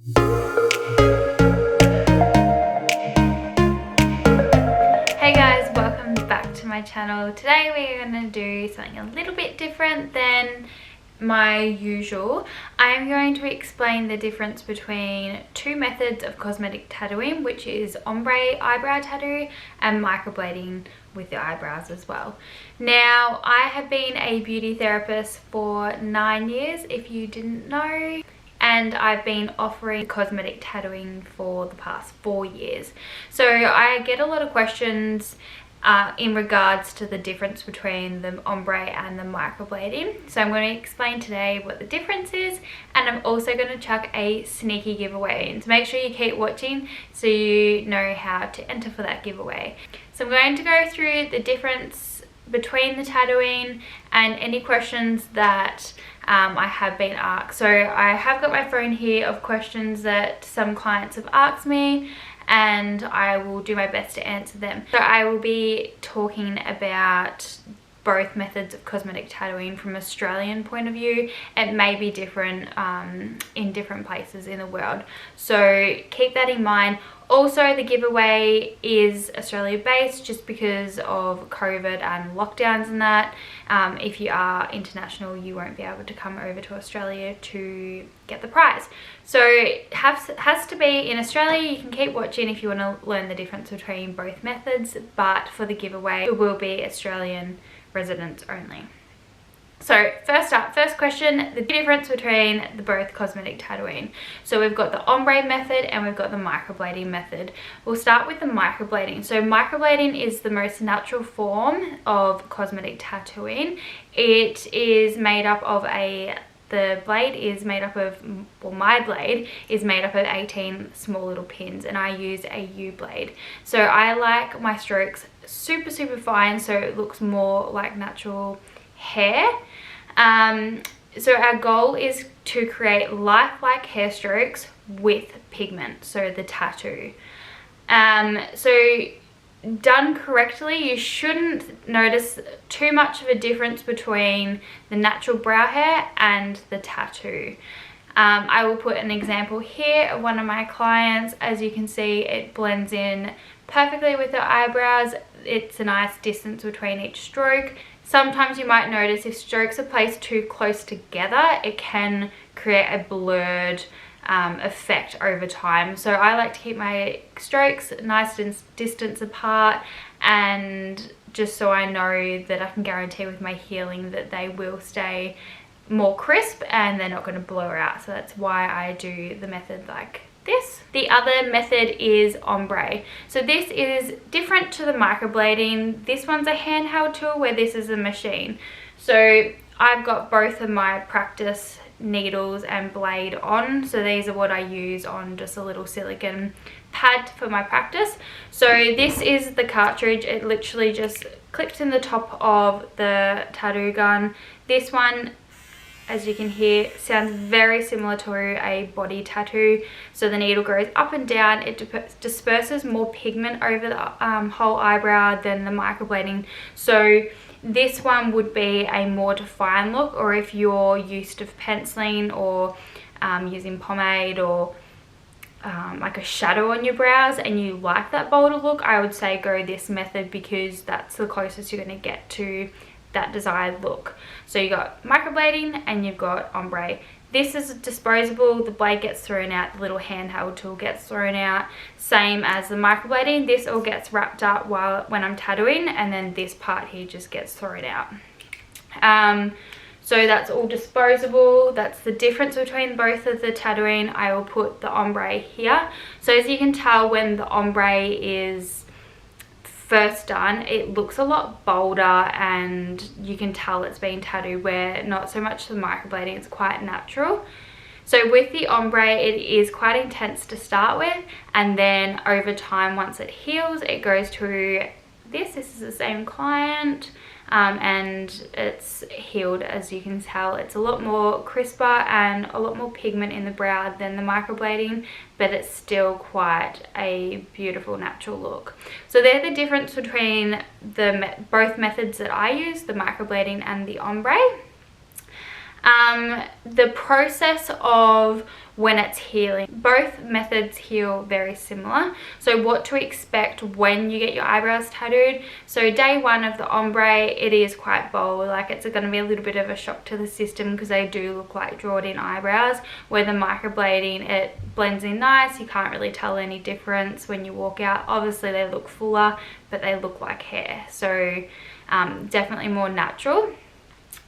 Hey guys, welcome back to my channel. Today we're going to do something a little bit different than my usual. I am going to explain the difference between two methods of cosmetic tattooing, which is ombre eyebrow tattoo and microblading with the eyebrows as well. Now, I have been a beauty therapist for 9 years, if you didn't know, and I've been offering cosmetic tattooing for the past 4 years. So I get a lot of questions in regards to the difference between the ombre and the microblading. So I'm going to explain today what the difference is, and I'm also going to chuck a sneaky giveaway in. So make sure you keep watching so you know how to enter for that giveaway. So I'm going to go through the difference between the tattooing and any questions that I have been asked. So I have got my phone here of questions that some clients have asked me, and I will do my best to answer them. So I will be talking about both methods of cosmetic tattooing from an Australian point of view. It may be different in different places in the world, so keep that in mind. Also, the giveaway is Australia based just because of COVID and lockdowns and that. If you are international, you won't be able to come over to Australia to get the prize. So it has to be in Australia. You can keep watching if you want to learn the difference between both methods, but for the giveaway it will be Australian residents only. So first up, first question, the difference between the both cosmetic tattooing. So we've got the ombre method and we've got the microblading method. We'll start with the microblading. So microblading is the most natural form of cosmetic tattooing. It is made up of the blade is made up of, well, my blade is made up of 18 small little pins, and I use a U blade. So I like my strokes super fine, so it looks more like natural hair. So our goal is to create lifelike hair strokes with pigment, so the tattoo. So done correctly, you shouldn't notice too much of a difference between the natural brow hair and the tattoo. I will put an example here of one of my clients. As you can see, it blends in perfectly with the eyebrows. It's a nice distance between each stroke. Sometimes you might notice if strokes are placed too close together, it can create a blurred effect over time. So I like to keep my strokes nice distance apart, and just so I know that I can guarantee with my healing that they will stay more crisp and they're not going to blur out. So that's why I do the method like this. The other method is ombre. So this is different to the microblading. This one's a handheld tool, where this is a machine. So I've got both of my practice needles and blade on. So these are what I use on just a little silicone pad for my practice. So this is the cartridge. It literally just clips in the top of the tattoo gun. This one, as you can hear, sounds very similar to a body tattoo. So the needle goes up and down. It disperses more pigment over the whole eyebrow than the microblading. So this one would be a more defined look, or if you're used to penciling or using pomade or like a shadow on your brows and you like that bolder look, I would say go this method, because that's the closest you're going to get to that desired look. So you got microblading and you've got ombre. This is disposable. The blade gets thrown out, the little handheld tool gets thrown out. Same as the microblading, this all gets wrapped up when I'm tattooing, and then this part here just gets thrown out. So that's all disposable. That's the difference between both of the tattooing. I will put the ombre here. So as you can tell, when the ombre is first done, it looks a lot bolder and you can tell it's been tattooed, where not so much the microblading, it's quite natural. So with the ombre, it is quite intense to start with, and then over time, once it heals, it goes to this. This is the same client, and it's healed. As you can tell, it's a lot more crisper and a lot more pigment in the brow than the microblading, but it's still quite a beautiful natural look. So they're the difference between both methods that I use, the microblading and the ombre. The process of when it's healing. Both methods heal very similar. So what to expect when you get your eyebrows tattooed. So day one of the ombre, it is quite bold, like it's going to be a little bit of a shock to the system because they do look like drawn in eyebrows, where the microblading, it blends in nice. You can't really tell any difference when you walk out. Obviously they look fuller, but they look like hair, so definitely more natural.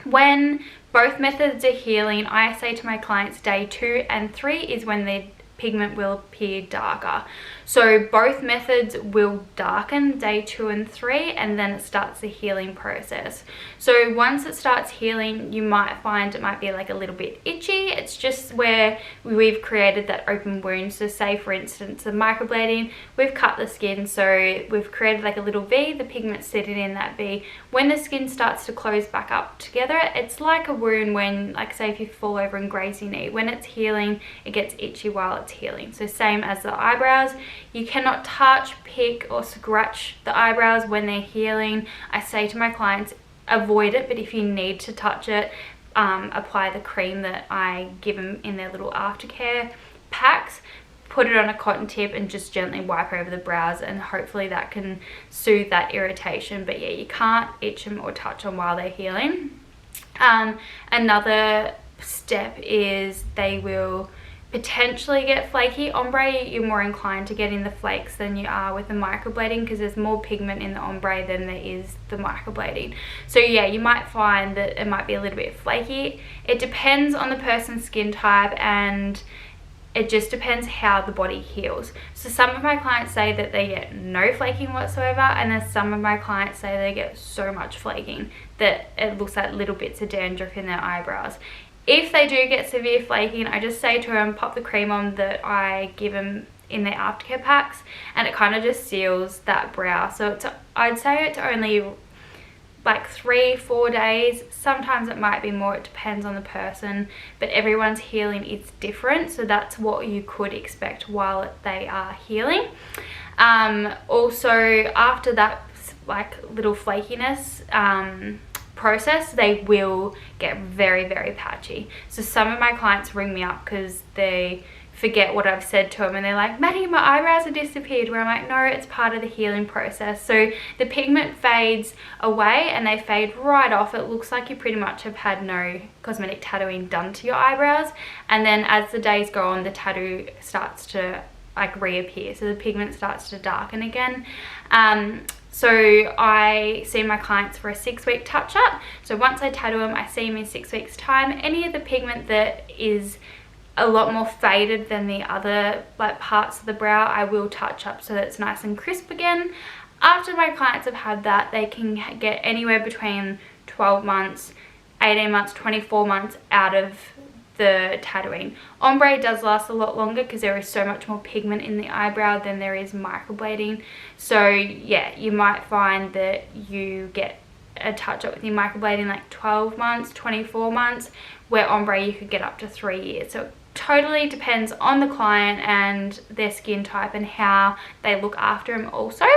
When both methods are healing, I say to my clients day 2 and 3 is when the pigment will appear darker. So both methods will darken day 2 and 3, and then it starts the healing process. So once it starts healing, you might find it might be like a little bit itchy. It's just where we've created that open wound. So say for instance the microblading, we've cut the skin, so we've created like a little V, the pigment's sitting in that V. When the skin starts to close back up together, it's like a wound when, like say if you fall over and graze your knee, when it's healing it gets itchy while it's healing. So same as the eyebrows, you cannot touch, pick or scratch the eyebrows when they're healing. I say to my clients avoid it, but if you need to touch it, apply the cream that I give them in their little aftercare packs, put it on a cotton tip and just gently wipe over the brows, and hopefully that can soothe that irritation. But yeah, you can't itch them or touch them while they're healing. Another step is they will potentially get flaky. Ombre, you're more inclined to get in the flakes than you are with the microblading because there's more pigment in the ombre than there is the microblading. So yeah, you might find that it might be a little bit flaky. It depends on the person's skin type, and it just depends how the body heals. So some of my clients say that they get no flaking whatsoever, and then some of my clients say they get so much flaking that it looks like little bits of dandruff in their eyebrows. If they do get severe flaking, I just say to them, pop the cream on that I give them in their aftercare packs, and it kind of just seals that brow. So I'd say it's only like 3-4 days. Sometimes it might be more, it depends on the person, but everyone's healing is different, so that's what you could expect while they are healing. Also after that like little flakiness process, they will get very, very patchy. So some of my clients ring me up because they forget what I've said to them, and they're like, Maddy, my eyebrows have disappeared, where I'm like, no, it's part of the healing process. So the pigment fades away and they fade right off. It looks like you pretty much have had no cosmetic tattooing done to your eyebrows, and then as the days go on, the tattoo starts to like reappear, so the pigment starts to darken again. So I see my clients for a 6-week touch-up. So once I tattoo them, I see them in 6 weeks time. Any of the pigment that is a lot more faded than the other like parts of the brow, I will touch up so that it's nice and crisp again. After my clients have had that, they can get anywhere between 12 months, 18 months, 24 months out of the tattooing. Ombre does last a lot longer because there is so much more pigment in the eyebrow than there is microblading. So yeah, you might find that you get a touch up with your microblading like 12 months, 24 months, where ombre you could get up to 3 years. So it totally depends on the client and their skin type and how they look after them also.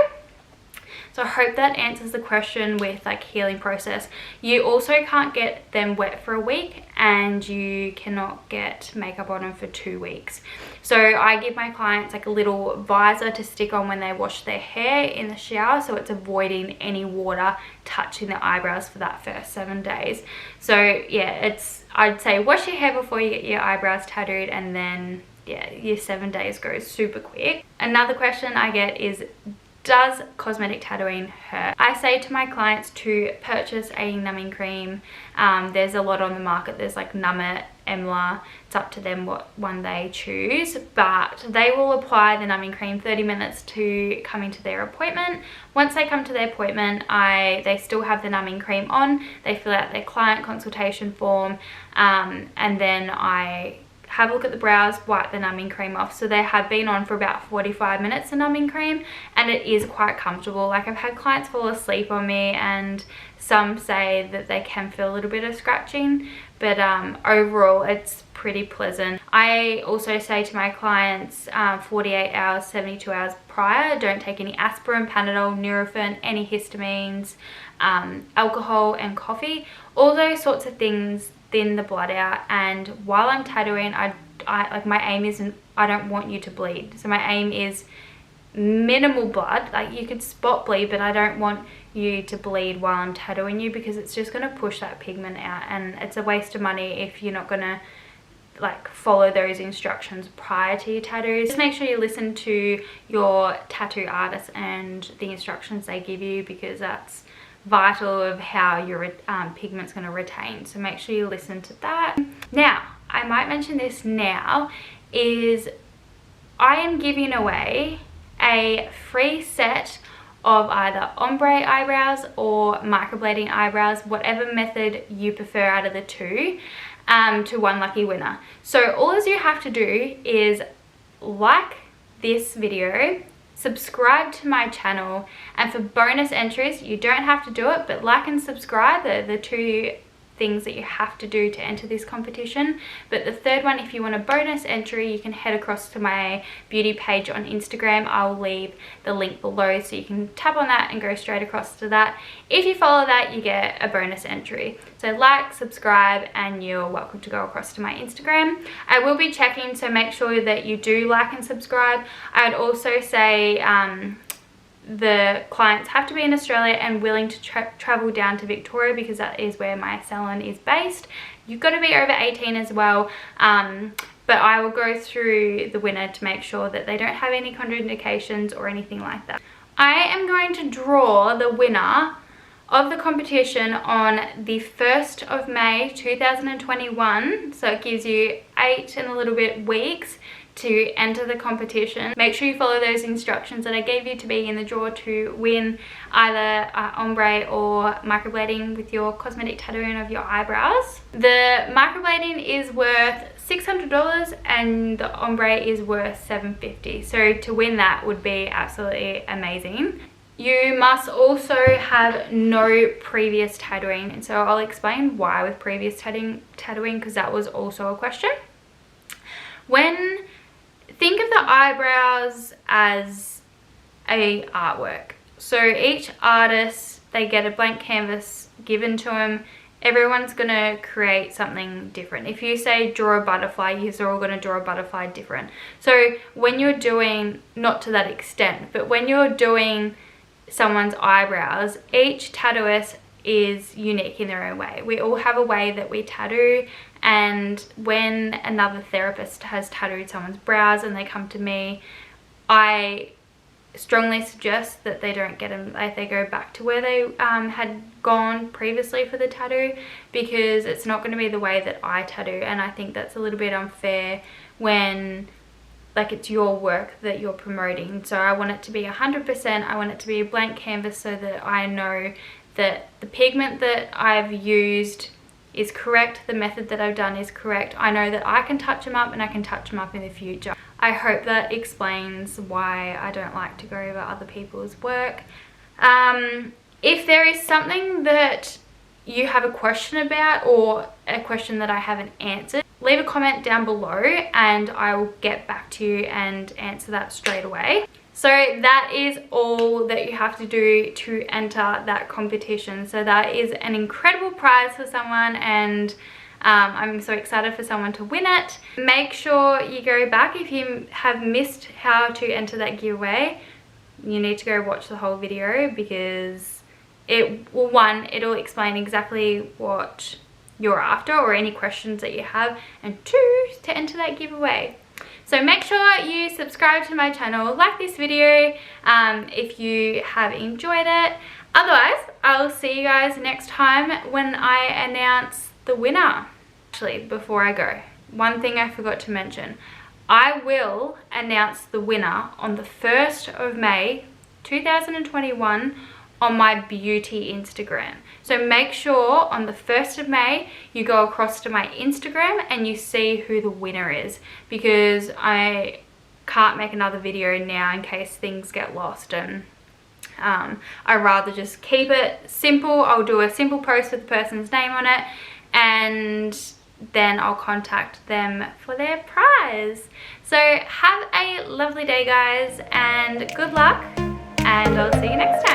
So I hope that answers the question with like healing process. You also can't get them wet for a week, and you cannot get makeup on them for 2 weeks. So I give my clients like a little visor to stick on when they wash their hair in the shower, so it's avoiding any water touching the eyebrows for that first 7 days. So yeah, I'd say wash your hair before you get your eyebrows tattooed, and then yeah, your 7 days goes super quick. Another question I get is, does cosmetic tattooing hurt? I say to my clients to purchase a numbing cream. There's a lot on the market. There's like Numbit, Emla. It's up to them what one they choose, but they will apply the numbing cream 30 minutes to come into their appointment. Once they come to their appointment, they still have the numbing cream on. They fill out their client consultation form, and then I have a look at the brows, wipe the numbing cream off. So they have been on for about 45 minutes, the numbing cream, and it is quite comfortable. Like I've had clients fall asleep on me, and some say that they can feel a little bit of scratching, but overall it's pretty pleasant. I also say to my clients 48 hours, 72 hours prior, don't take any aspirin, Panadol, Nurofen, any histamines, alcohol and coffee. All those sorts of things thin the blood out. And while I'm tattooing, I like my aim isn't, I don't want you to bleed. So my aim is minimal blood. Like you could spot bleed, but I don't want you to bleed while I'm tattooing you, because it's just going to push that pigment out, and it's a waste of money if you're not going to like follow those instructions prior to your tattoos. Just make sure you listen to your tattoo artist and the instructions they give you, because that's vital of how your pigment's going to retain. So make sure you listen to that. Now, I might mention this now, is I am giving away a free set of either ombre eyebrows or microblading eyebrows, whatever method you prefer out of the two, to one lucky winner. So all you have to do is like this video, subscribe to my channel, and for bonus entries, you don't have to do it, but like and subscribe are the two things that you have to do to enter this competition. But the third one, if you want a bonus entry, you can head across to my beauty page on Instagram. I'll leave the link below, so you can tap on that and go straight across to that. If you follow that, you get a bonus entry. So like, subscribe, and you're welcome to go across to my Instagram. I will be checking, so make sure that you do like and subscribe. I would also say the clients have to be in Australia and willing to travel down to Victoria, because that is where my salon is based. You've got to be over 18 as well, but I will go through the winner to make sure that they don't have any contraindications or anything like that. I am going to draw the winner of the competition on the 1st of May 2021, so it gives you 8 and a little bit weeks to enter the competition. Make sure you follow those instructions that I gave you to be in the draw to win either ombre or microblading with your cosmetic tattooing of your eyebrows. The microblading is worth $600 and the ombre is worth $750. So to win that would be absolutely amazing. You must also have no previous tattooing, and so I'll explain why with previous tattooing, because that was also a question. Think of the eyebrows as a artwork. So each artist, they get a blank canvas given to them. Everyone's gonna create something different. If you say draw a butterfly, you're all gonna draw a butterfly different. So when you're doing, not to that extent, but when you're doing someone's eyebrows, each tattooist is unique in their own way. We all have a way that we tattoo, and when another therapist has tattooed someone's brows and they come to me, I strongly suggest that they don't get them, like they go back to where they had gone previously for the tattoo, because it's not going to be the way that I tattoo, and I think that's a little bit unfair when like it's your work that you're promoting. So I want it to be 100%, I want it to be a blank canvas, so that I know that the pigment that I've used is correct, the method that I've done is correct. I know that I can touch them up and I can touch them up in the future. I hope that explains why I don't like to go over other people's work. If there is something that you have a question about, or a question that I haven't answered, leave a comment down below and I will get back to you and answer that straight away. So that is all that you have to do to enter that competition. So that is an incredible prize for someone, and I'm so excited for someone to win it. Make sure you go back if you have missed how to enter that giveaway. You need to go watch the whole video, because it'll explain exactly what you're after or any questions that you have, and 2, to enter that giveaway. So make sure you subscribe to my channel, like this video if you have enjoyed it. Otherwise, I'll see you guys next time when I announce the winner. Actually, before I go, one thing I forgot to mention. I will announce the winner on the 1st of May 2021 on my beauty Instagram. So make sure on the 1st of May you go across to my Instagram and you see who the winner is, because I can't make another video now in case things get lost, and I'd rather just keep it simple. I'll do a simple post with the person's name on it, and then I'll contact them for their prize. So have a lovely day, guys, and good luck, and I'll see you next time.